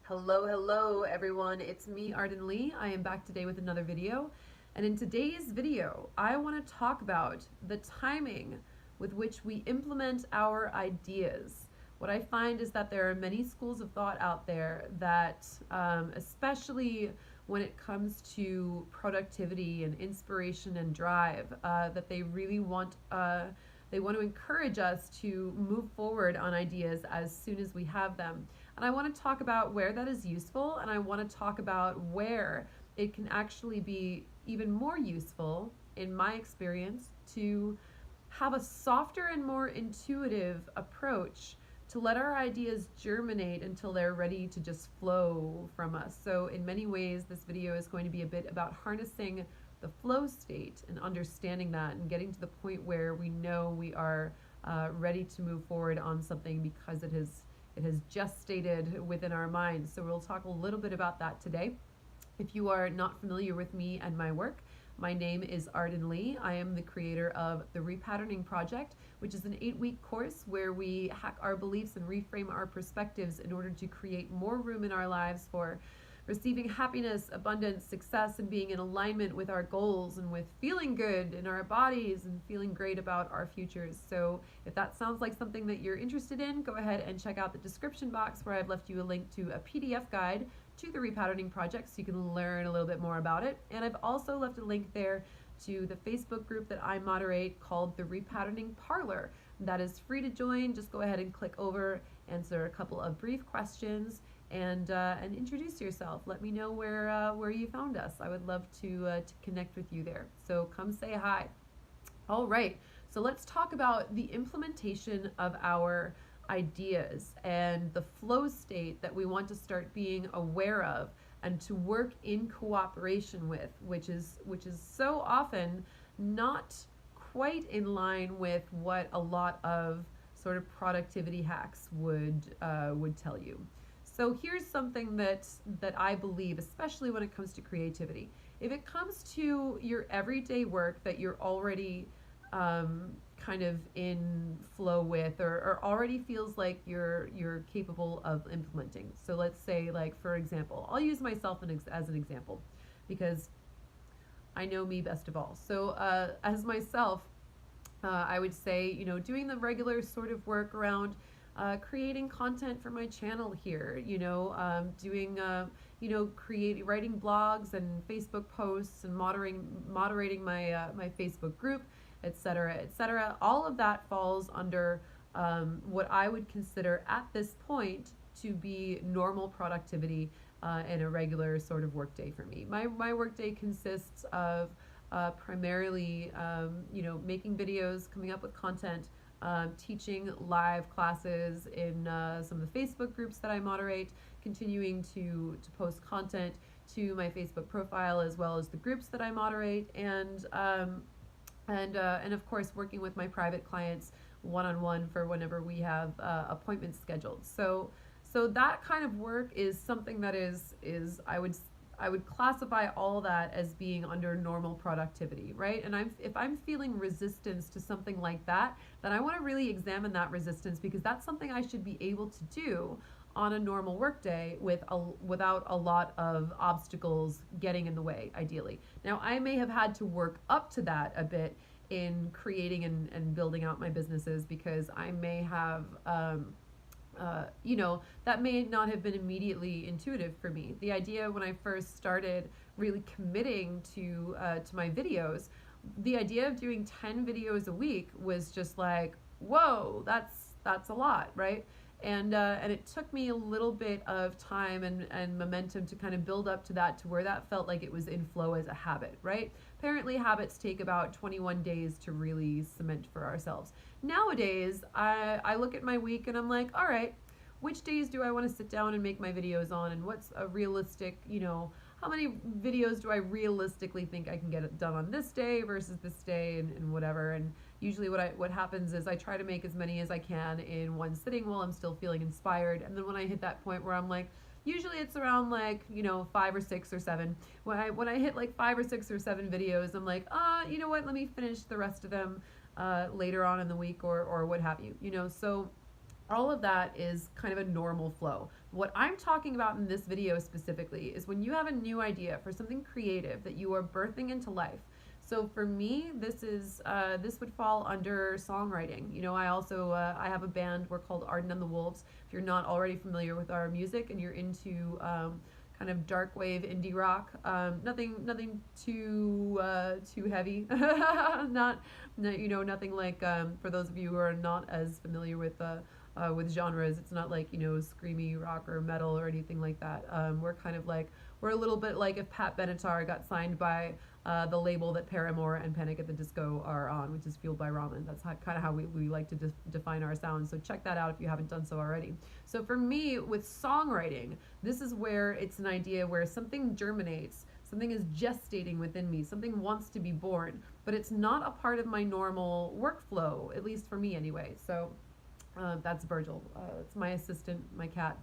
Hello everyone. It's me, Arden Lee. I am back today with another video. And in today's video, I want to talk about the timing with which we implement our ideas. What I find is that there are many schools of thought out there that, especially when it comes to productivity and inspiration and drive, that they want to encourage us to move forward on ideas as soon as we have them. And I want to talk about where that is useful, and I want to talk about where it can actually be even more useful, in my experience, to have a softer and more intuitive approach to let our ideas germinate until they're ready to just flow from us. So in many ways, this video is going to be a bit about harnessing the flow state and understanding that and getting to the point where we know we are ready to move forward on something because it has gestated within our minds. So we'll talk a little bit about that today. If you are not familiar with me and my work, my name is Arden Lee. I am the creator of the Repatterning Project, which is an 8-week course where we hack our beliefs and reframe our perspectives in order to create more room in our lives for receiving happiness, abundance, success, and being in alignment with our goals and with feeling good in our bodies and feeling great about our futures. So if that sounds like something that you're interested in, go ahead and check out the description box where I've left you a link to a PDF guide to the Repatterning Project so you can learn a little bit more about it. And I've also left a link there to the Facebook group that I moderate called the Repatterning Parlor. That is free to join. Just go ahead and click over, answer a couple of brief questions, and introduce yourself. Let me know where you found us. I would love to connect with you there. So come say hi. All right, so let's talk about the implementation of our ideas and the flow state that we want to start being aware of and to work in cooperation with, which is so often not quite in line with what a lot of sort of productivity hacks would tell you. So here's something that I believe, especially when it comes to creativity. If it comes to your everyday work that you're already kind of in flow with, or already feels like you're capable of implementing. So let's say, like, for example, I'll use myself as an example because I know me best of all. So as myself, I would say, doing the regular sort of work around creating content for my channel here, doing, writing blogs and Facebook posts and moderating my Facebook group, etc., etc. All of that falls under what I would consider at this point to be normal productivity and a regular sort of workday for me. My workday consists of primarily, making videos, coming up with content, teaching live classes in some of the Facebook groups that I moderate, continuing to post content to my Facebook profile as well as the groups that I moderate, and of course working with my private clients one-on-one for whenever we have appointments scheduled. So that kind of work is something that is I would classify all that as being under normal productivity, right? And if I'm feeling resistance to something like that, then I want to really examine that resistance, because that's something I should be able to do on a normal workday without a lot of obstacles getting in the way, ideally. Now, I may have had to work up to that a bit in creating and building out my businesses, because I may have that may not have been immediately intuitive for me. The idea when I first started really committing to my videos, the idea of doing 10 videos a week was just like, whoa, that's a lot, right? And it took me a little bit of time and momentum to kind of build up to that, to where that felt like it was in flow as a habit, right? Apparently habits take about 21 days to really cement for ourselves. Nowadays, I look at my week and I'm like, all right, which days do I want to sit down and make my videos on, and what's a realistic, how many videos do I realistically think I can get it done on this day versus this day, and whatever. And usually what happens is I try to make as many as I can in one sitting while I'm still feeling inspired. And then when I hit that point where I'm like, usually it's around like, 5 or 6 or 7. When I hit like 5 or 6 or 7 videos, I'm like, you know what, let me finish the rest of them later on in the week, or what have you. So All of that is kind of a normal flow. What I'm talking about in this video specifically is when you have a new idea for something creative that you are birthing into life. So for me, this would fall under songwriting. You know, I also I have a band. We're called Arden and the Wolves. If you're not already familiar with our music and you're into kind of dark wave indie rock, nothing too heavy. Not, you know, nothing like for those of you who are not as familiar with genres. It's not like, you know, screamy rock or metal or anything like that. We're kind of like, we're a little bit like if Pat Benatar got signed by the label that Paramore and Panic at the Disco are on, which is Fueled by Ramen. That's kind of how we like to define our sound. So check that out if you haven't done so already. So for me, with songwriting, this is where it's an idea where something germinates, something is gestating within me, something wants to be born, but it's not a part of my normal workflow, at least for me anyway. So that's Virgil. It's my assistant, my cat.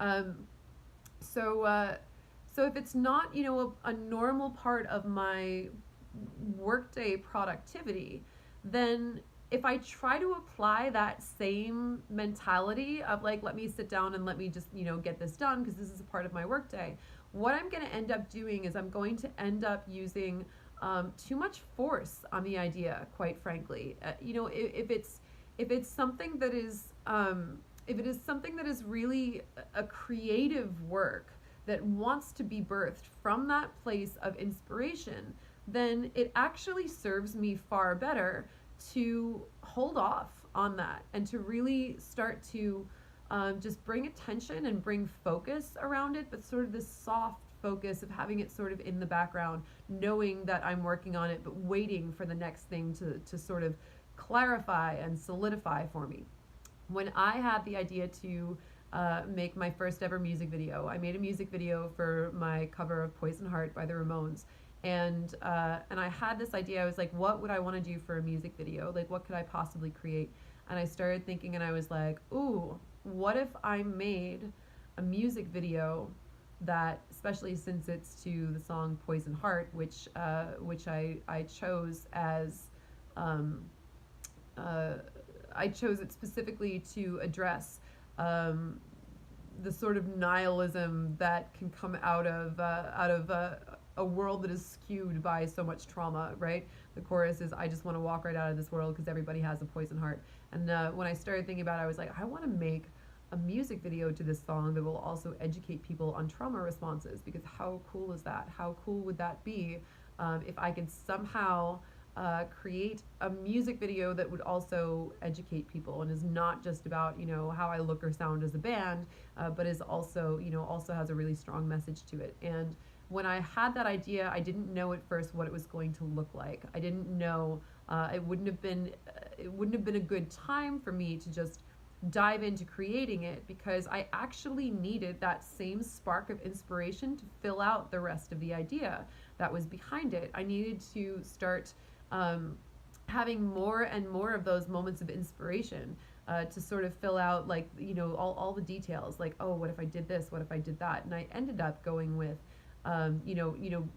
Um, so if it's not, you know, a normal part of my workday productivity, then if I try to apply that same mentality of like, let me sit down and let me just, you know, get this done because this is a part of my workday, what I'm going to end up doing is I'm going to end up using too much force on the idea, quite frankly. You know, if it's something that is if it is something that is really a creative work that wants to be birthed from that place of inspiration, then it actually serves me far better to hold off on that and to really start to just bring attention and bring focus around it, but sort of this soft focus of having it sort of in the background, knowing that I'm working on it, but waiting for the next thing to sort of clarify and solidify for me. When I had the idea to make my first ever music video, I made a music video for my cover of Poison Heart by the Ramones. And I had this idea. I was like, what would I want to do for a music video? Like, what could I possibly create? And I started thinking, and I was like, ooh, what if I made a music video that, especially since it's to the song Poison Heart, which I chose as I chose it specifically to address the sort of nihilism that can come out of a world that is skewed by so much trauma, right? The chorus is, I just want to walk right out of this world because everybody has a poison heart. And when I started thinking about it, I was like, I want to make a music video to this song that will also educate people on trauma responses, because how cool is that? How cool would that be if I could somehow create a music video that would also educate people and is not just about, you know, how I look or sound as a band, but is also, you know, also has a really strong message to it. And when I had that idea, I didn't know at first what it was going to look like. I didn't know it wouldn't have been a good time for me to just dive into creating it, because I actually needed that same spark of inspiration to fill out the rest of the idea that was behind it. I needed to start having more and more of those moments of inspiration to sort of fill out, like, you know, all the details, like, oh, what if I did this, what if I did that? And I ended up going with you know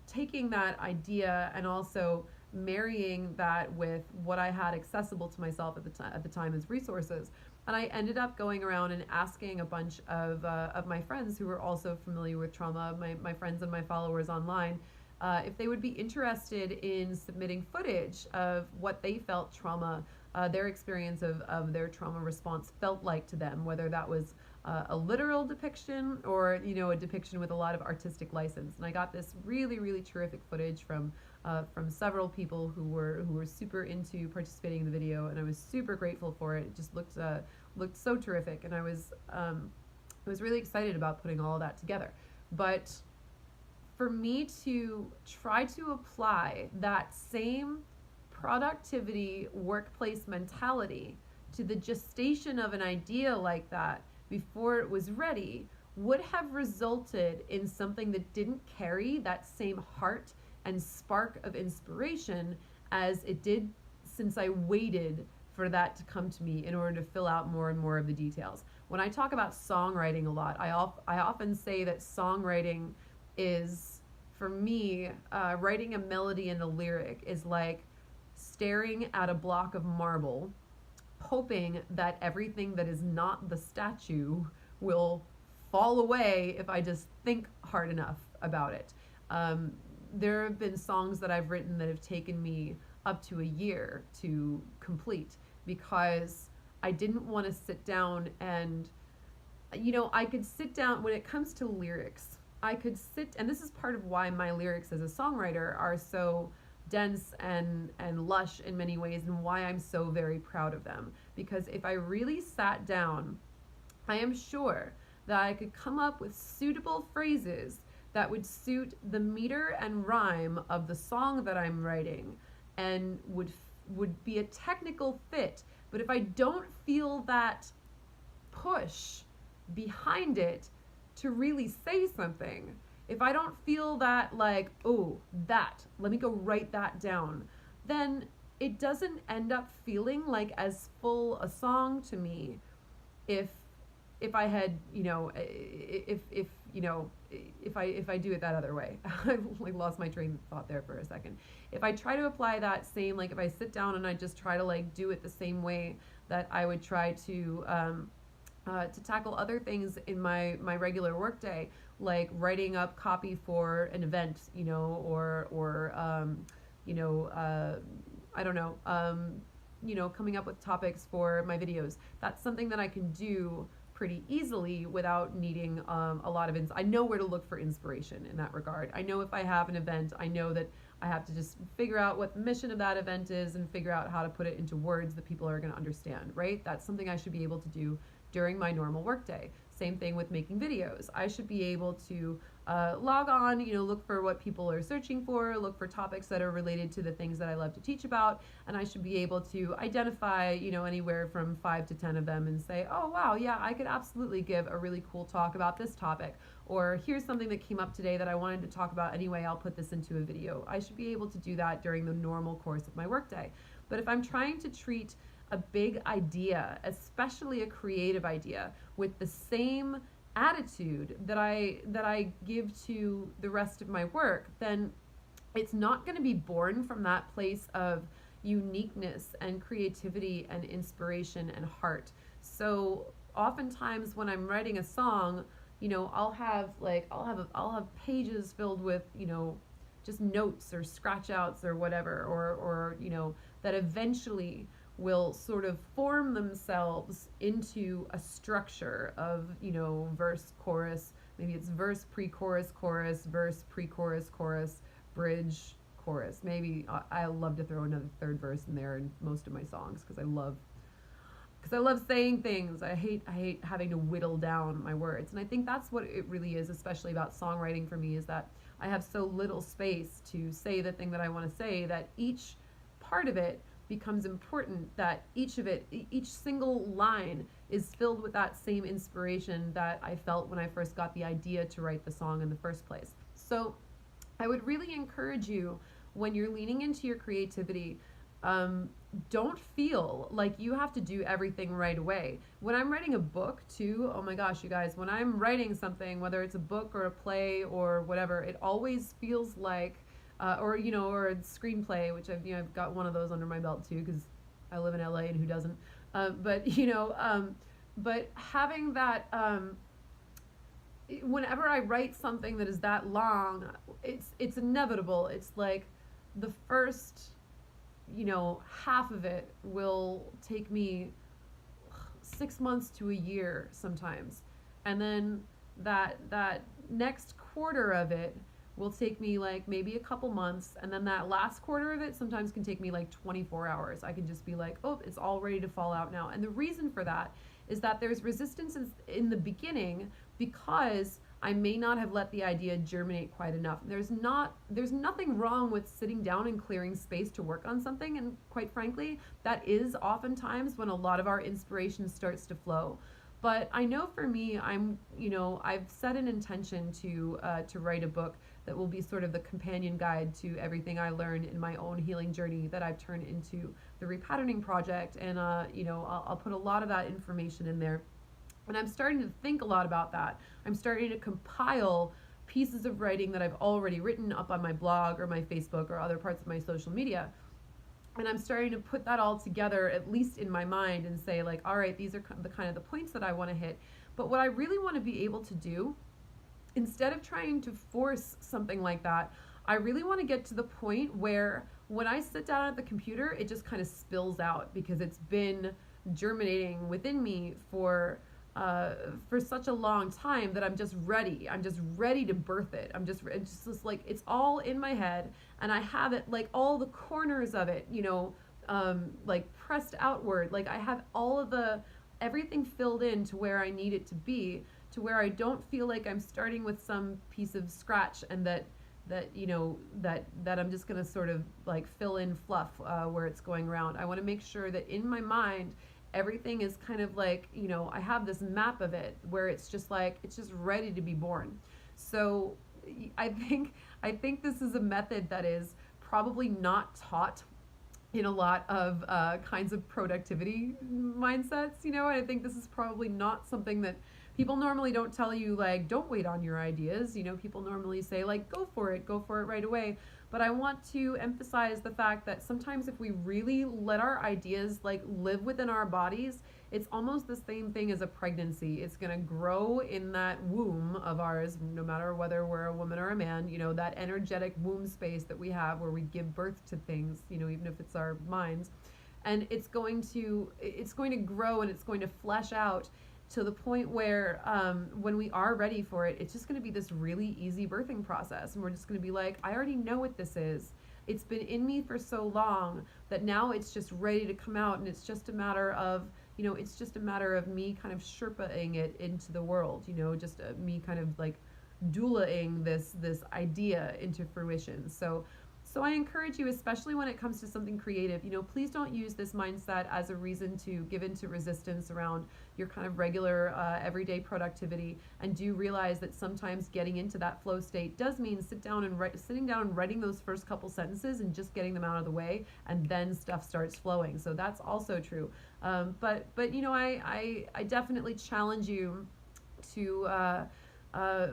taking that idea and also marrying that with what I had accessible to myself at the time as resources. And I ended up going around and asking a bunch of my friends who were also familiar with trauma, my friends and my followers online, if they would be interested in submitting footage of what they felt trauma, their experience of their trauma response felt like to them, whether that was a literal depiction or, you know, a depiction with a lot of artistic license. And I got this really terrific footage from several people who were super into participating in the video, and I was super grateful for it. It just looked so terrific, and I was really excited about putting all of that together. But for me to try to apply that same productivity workplace mentality to the gestation of an idea like that before it was ready would have resulted in something that didn't carry that same heart and spark of inspiration as it did, since I waited for that to come to me in order to fill out more and more of the details. When I talk about songwriting a lot, I often say that songwriting is, for me, writing a melody and a lyric is like staring at a block of marble hoping that everything that is not the statue will fall away if I just think hard enough about it. There have been songs that I've written that have taken me up to a year to complete because I didn't want to sit down and, I could sit down when it comes to lyrics. I could sit, and this is part of why my lyrics as a songwriter are so dense and lush in many ways, and why I'm so very proud of them. Because if I really sat down, I am sure that I could come up with suitable phrases that would suit the meter and rhyme of the song that I'm writing and would be a technical fit. But if I don't feel that push behind it to really say something, if I don't feel that, like, oh, let me go write that down, then it doesn't end up feeling like as full a song to me if I had, if I do it that other way. I've like lost my train of thought there for a second. If I try to apply that same, like if I sit down and I just try to like do it the same way that I would try to tackle other things in my regular workday, like writing up copy for an event, or I don't know, coming up with topics for my videos. That's something that I can do pretty easily without needing a lot of I know where to look for inspiration in that regard. I know if I have an event, I know that I have to just figure out what the mission of that event is and figure out how to put it into words that people are going to understand, right? That's something I should be able to do during my normal workday. Same thing with making videos. I should be able to log on, look for what people are searching for, look for topics that are related to the things that I love to teach about, and I should be able to identify, anywhere from 5 to 10 of them and say, oh wow, yeah, I could absolutely give a really cool talk about this topic, or here's something that came up today that I wanted to talk about anyway, I'll put this into a video. I should be able to do that during the normal course of my workday. But if I'm trying to treat a big idea, especially a creative idea, with the same attitude that I give to the rest of my work, then it's not going to be born from that place of uniqueness and creativity and inspiration and heart. So oftentimes when I'm writing a song, I'll have pages filled with, just notes or scratch outs or whatever, or that eventually will sort of form themselves into a structure of, verse, chorus, maybe it's verse, pre-chorus, chorus, verse, pre-chorus, chorus, bridge, chorus. Maybe I love to throw another third verse in there in most of my songs because I love saying things. I hate having to whittle down my words. And I think that's what it really is, especially about songwriting for me, is that I have so little space to say the thing that I want to say, that each part of it becomes important, that each single line is filled with that same inspiration that I felt when I first got the idea to write the song in the first place. So I would really encourage you, when you're leaning into your creativity, don't feel like you have to do everything right away. When I'm writing a book too, oh my gosh, you guys, when I'm writing something, whether it's a book or a play or whatever, it always feels like or a screenplay, which I've got one of those under my belt too, because I live in LA and who doesn't? But having that, whenever I write something that is that long, it's inevitable. It's like the first, half of it will take me 6 months to a year sometimes, and then that next quarter of it will take me like maybe a couple months, and then that last quarter of it sometimes can take me like 24 hours. I can just be like, oh, it's all ready to fall out now. And the reason for that is that there's resistance in the beginning, because I may not have let the idea germinate quite enough. There's nothing wrong with sitting down and clearing space to work on something, and quite frankly, that is oftentimes when a lot of our inspiration starts to flow. But I know for me, I've set an intention to write a book that will be sort of the companion guide to everything I learned in my own healing journey that I've turned into the repatterning project. And I'll put a lot of that information in there. And I'm starting to think a lot about that. I'm starting to compile pieces of writing that I've already written up on my blog or my Facebook or other parts of my social media. and I'm starting to put that all together, at least in my mind, and say like, all right, these are the kind of the points that I want to hit. But what I really want to be able to do, instead of trying to force something like that, I really want to get to the point where when I sit down at the computer, it just kind of spills out because it's been germinating within me for such a long time that I'm just ready. I'm just ready to birth it. It's just like it's all in my head, and I have it like all the corners of it, like pressed outward. Like I have all of everything filled in to where I need it to be, to where I don't feel like I'm starting with some piece of scratch, and that I'm just gonna sort of like fill in fluff where it's going around. I want to make sure that in my mind everything is kind of like, I have this map of it where it's just like it's just ready to be born. So I think this is a method that is probably not taught in a lot of kinds of productivity mindsets, and I think this is probably not something that people normally don't tell you, like, don't wait on your ideas. People normally say, like, go for it right away. But I want to emphasize the fact that sometimes if we really let our ideas like live within our bodies, it's almost the same thing as a pregnancy. It's going to grow in that womb of ours, no matter whether we're a woman or a man, that energetic womb space that we have where we give birth to things, even if it's our minds. And it's going to grow, and it's going to flesh out to the point where when we are ready for it, it's just going to be this really easy birthing process. And we're just going to be like, I already know what this is. It's been in me for so long that now it's just ready to come out. And it's just a matter of, me kind of Sherpa-ing it into the world, just me kind of like doula-ing this idea into fruition. So I encourage you, especially when it comes to something creative, please don't use this mindset as a reason to give into resistance around your kind of regular everyday productivity. And do realize that sometimes getting into that flow state does mean sitting down and writing those first couple sentences and just getting them out of the way, and then stuff starts flowing. So that's also true. But I definitely challenge you to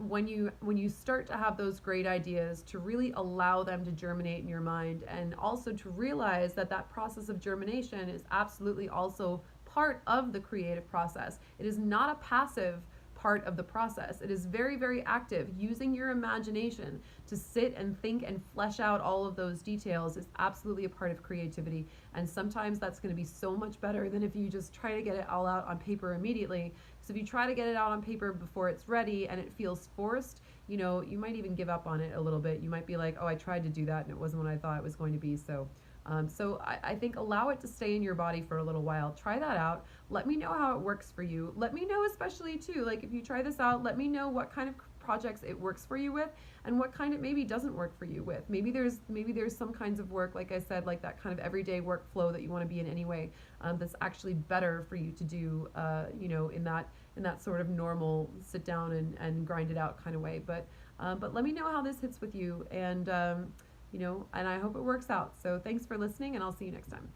when you start to have those great ideas, to really allow them to germinate in your mind, and also to realize that process of germination is absolutely also part of the creative process. It is not a passive part of the process. It is very, very active. Using your imagination to sit and think and flesh out all of those details is absolutely a part of creativity. And sometimes that's going to be so much better than if you just try to get it all out on paper immediately. Because if you try to get it out on paper before it's ready and it feels forced, you might even give up on it a little bit. You might be like, oh, I tried to do that and it wasn't what I thought it was going to be. So I think allow it to stay in your body for a little while. Try that out. Let me know how it works for you. Let me know, especially too, like if you try this out, let me know what kind of projects it works for you with, and what kind it maybe doesn't work for you with. Maybe there's some kinds of work, like I said, like that kind of everyday workflow that you want to be in anyway, that's actually better for you to do, in that sort of normal sit down and grind it out kind of way. But let me know how this hits with you, and and I hope it works out. So thanks for listening, and I'll see you next time.